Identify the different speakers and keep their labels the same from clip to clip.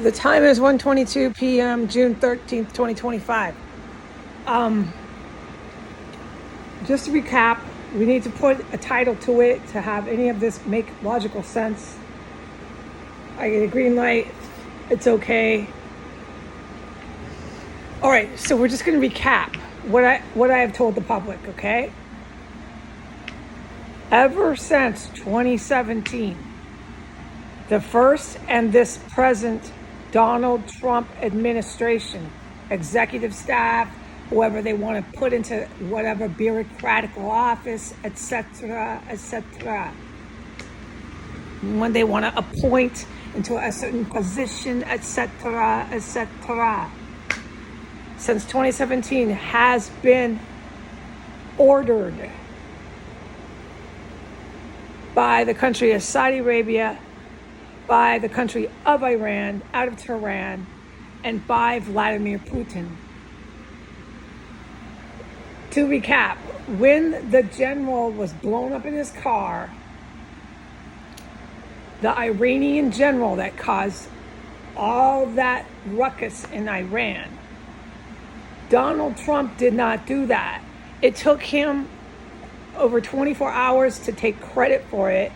Speaker 1: The time is 1:22 p.m., June 13th, 2025. Just to recap, we need to put a title to it to have any of this make logical sense. I get a green light. It's okay. All right, so we're just going to recap what I have told the public, okay? Ever since 2017, the first and this present Donald Trump administration, executive staff, whoever they want to put into whatever bureaucratic office, etc., etc. When they want to appoint into a certain position, etc., etc. Since 2017 has been ordered by the country of Saudi Arabia, by the country of Iran, out of Tehran, and by Vladimir Putin. To recap, when the general was blown up in his car, the Iranian general that caused all that ruckus in Iran, Donald Trump did not do that. It took him over 24 hours to take credit for it,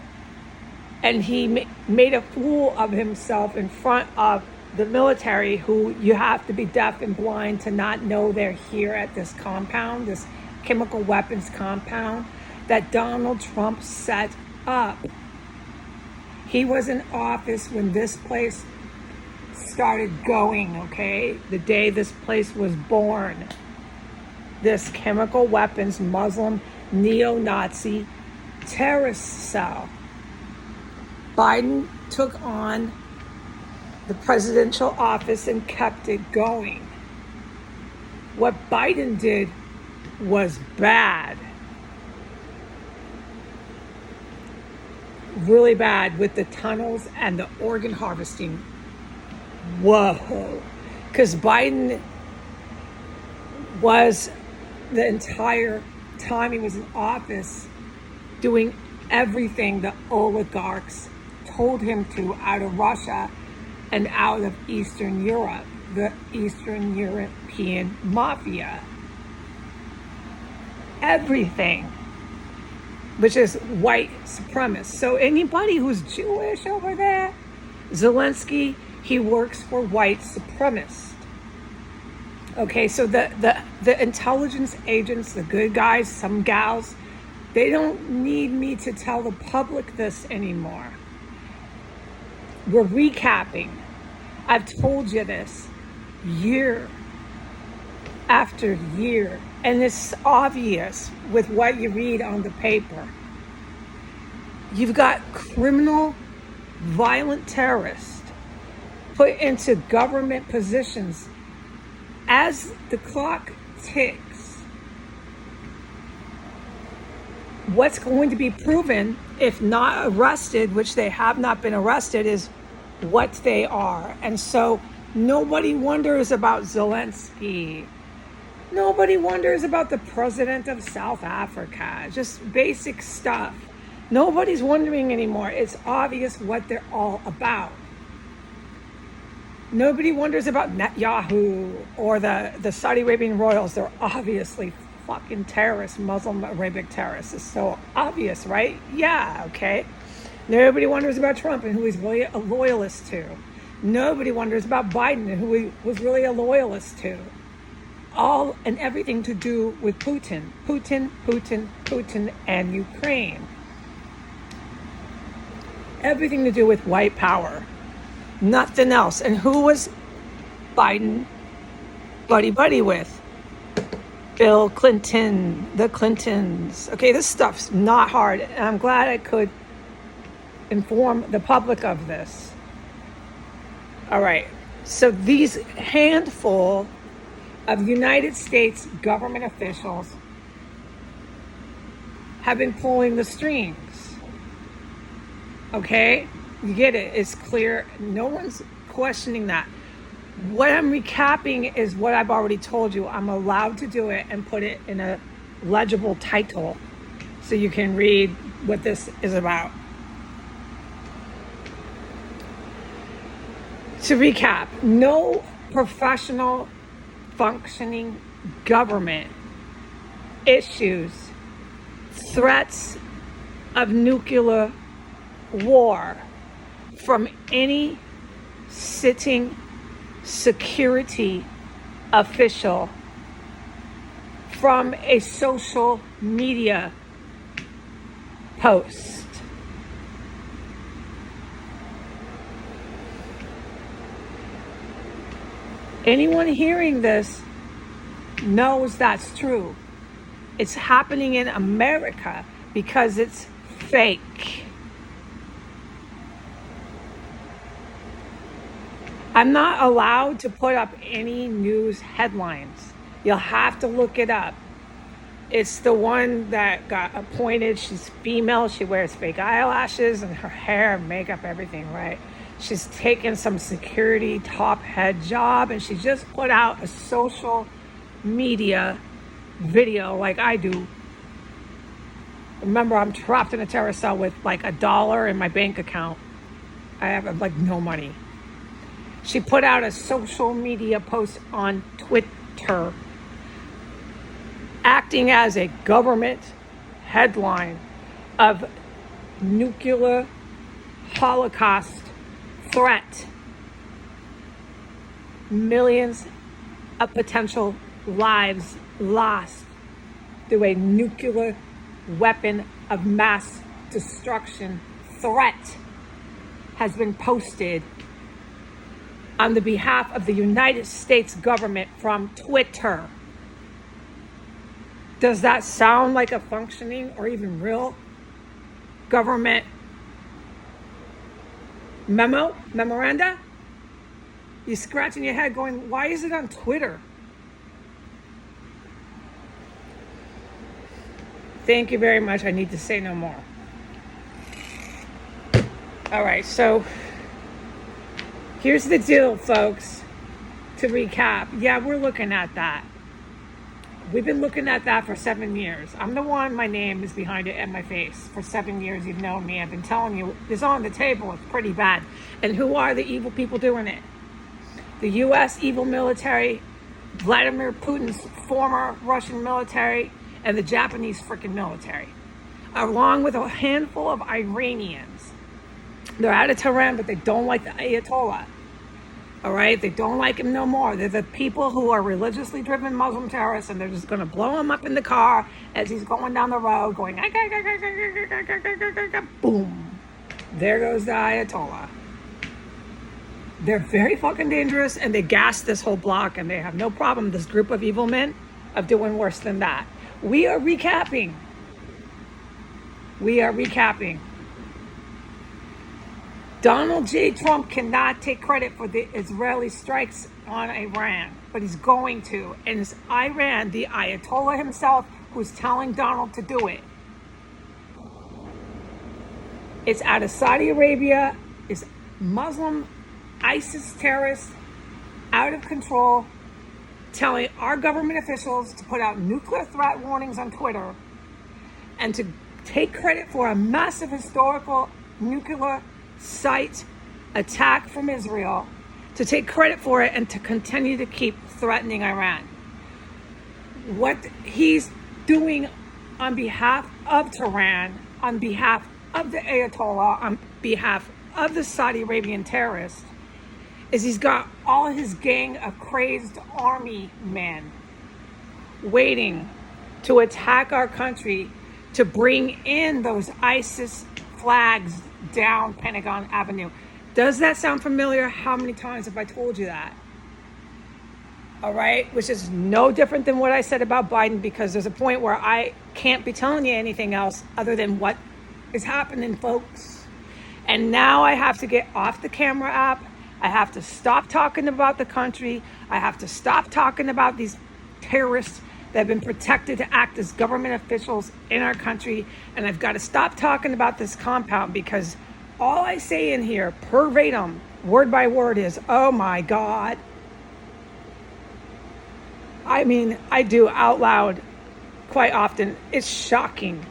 Speaker 1: and he made a fool of himself in front of the military, who you have to be deaf and blind to not know they're here at this compound, this chemical weapons compound that Donald Trump set up. He was in office when this place started going, okay? The day this place was born. This chemical weapons Muslim neo-Nazi terrorist cell. Biden took on the presidential office and kept it going. What Biden did was bad. Really bad, with the tunnels and the organ harvesting. Whoa. Because Biden was, the entire time he was in office, doing everything the oligarchs told him to out of Russia and out of Eastern Europe, the Eastern European mafia. Everything, which is white supremacists. So anybody who's Jewish over there, Zelensky, he works for white supremacists. Okay, so the intelligence agents, the good guys, some gals, they don't need me to tell the public this anymore. We're recapping. I've told you this year after year, and it's obvious with what you read on the paper. You've got criminal, violent terrorists put into government positions. As the clock ticks, what's going to be proven, if not arrested, which they have not been arrested, is what they are. And so nobody wonders about Zelensky. Nobody wonders about the president of South Africa. Just basic stuff. Nobody's wondering anymore. It's obvious what they're all about. Nobody wonders about Netanyahu or the Saudi Arabian royals. They're obviously fucking terrorists, Muslim Arabic terrorists. It's so obvious, right? Yeah, okay. Nobody wonders about Trump and who he's really a loyalist to. Nobody wonders about Biden and who he was really a loyalist to. All and everything to do with Putin, and Ukraine. Everything to do with white power. Nothing else. And who was Biden buddy with? Bill Clinton, the Clintons. Okay, this stuff's not hard. And I'm glad I could inform the public of this. All right. So these handful of United States government officials have been pulling the strings. Okay? You get it. It's clear. No one's questioning that. What I'm recapping is what I've already told you. I'm allowed to do it and put it in a legible title so you can read what this is about. To recap, no professional functioning government issues threats of nuclear war from any sitting security official from a social media post. Anyone hearing this knows that's true. It's happening in America because it's fake. I'm not allowed to put up any news headlines. You'll have to look it up. It's the one that got appointed. She's female. She wears fake eyelashes and her hair, makeup, everything, right? She's taken some security top head job, and she just put out a social media video like I do. Remember, I'm trapped in a terror cell with like $1 in my bank account. I have like no money. She put out a social media post on Twitter, acting as a government headline of nuclear holocaust threat. Millions of potential lives lost through a nuclear weapon of mass destruction threat has been posted on the behalf of the United States government from Twitter. Does that sound like a functioning or even real government memoranda? You're scratching your head going, why is it on Twitter? Thank you very much. I need to say no more. All right, so here's the deal, folks. To recap, yeah, we're looking at that. We've been looking at that for 7 years. I'm the one, my name is behind it and my face. For 7 years, you've known me. I've been telling you, it's on the table. It's pretty bad. And who are the evil people doing it? The U.S. evil military, Vladimir Putin's former Russian military, and the Japanese freaking military, along with a handful of Iranians. They're out of Tehran, but they don't like the Ayatollah. All right, they don't like him no more. They're the people who are religiously driven Muslim terrorists, and they're just going to blow him up in the car as he's going down the road, going, boom. There goes the Ayatollah. They're very fucking dangerous, and they gas this whole block, and they have no problem, this group of evil men, of doing worse than that. We are recapping. Donald J. Trump cannot take credit for the Israeli strikes on Iran, but he's going to. And it's Iran, the Ayatollah himself, who's telling Donald to do it. It's out of Saudi Arabia. It's Muslim ISIS terrorists out of control, telling our government officials to put out nuclear threat warnings on Twitter and to take credit for a massive historical nuclear site attack from Israel, to take credit for it and to continue to keep threatening Iran. What he's doing on behalf of Tehran, on behalf of the Ayatollah, on behalf of the Saudi Arabian terrorists, is he's got all his gang of crazed army men waiting to attack our country, to bring in those ISIS flags down Pentagon Avenue. Does that sound familiar? How many times have I told you that? All right, which is no different than what I said about Biden, because there's a point where I can't be telling you anything else other than what is happening, folks. And now I have to get off the camera app. I have to stop talking about the country. I have to stop talking about these terrorists that have been protected to act as government officials in our country. And I've got to stop talking about this compound, because all I say in here, verbatim, word by word, is, oh my God. I mean, I do out loud quite often. It's shocking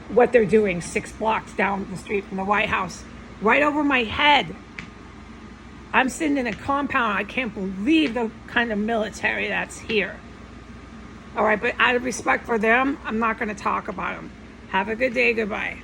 Speaker 1: what they're doing 6 blocks down the street from the White House, right over my head. I'm sitting in a compound. I can't believe the kind of military that's here. All right, but out of respect for them, I'm not going to talk about them. Have a good day. Goodbye.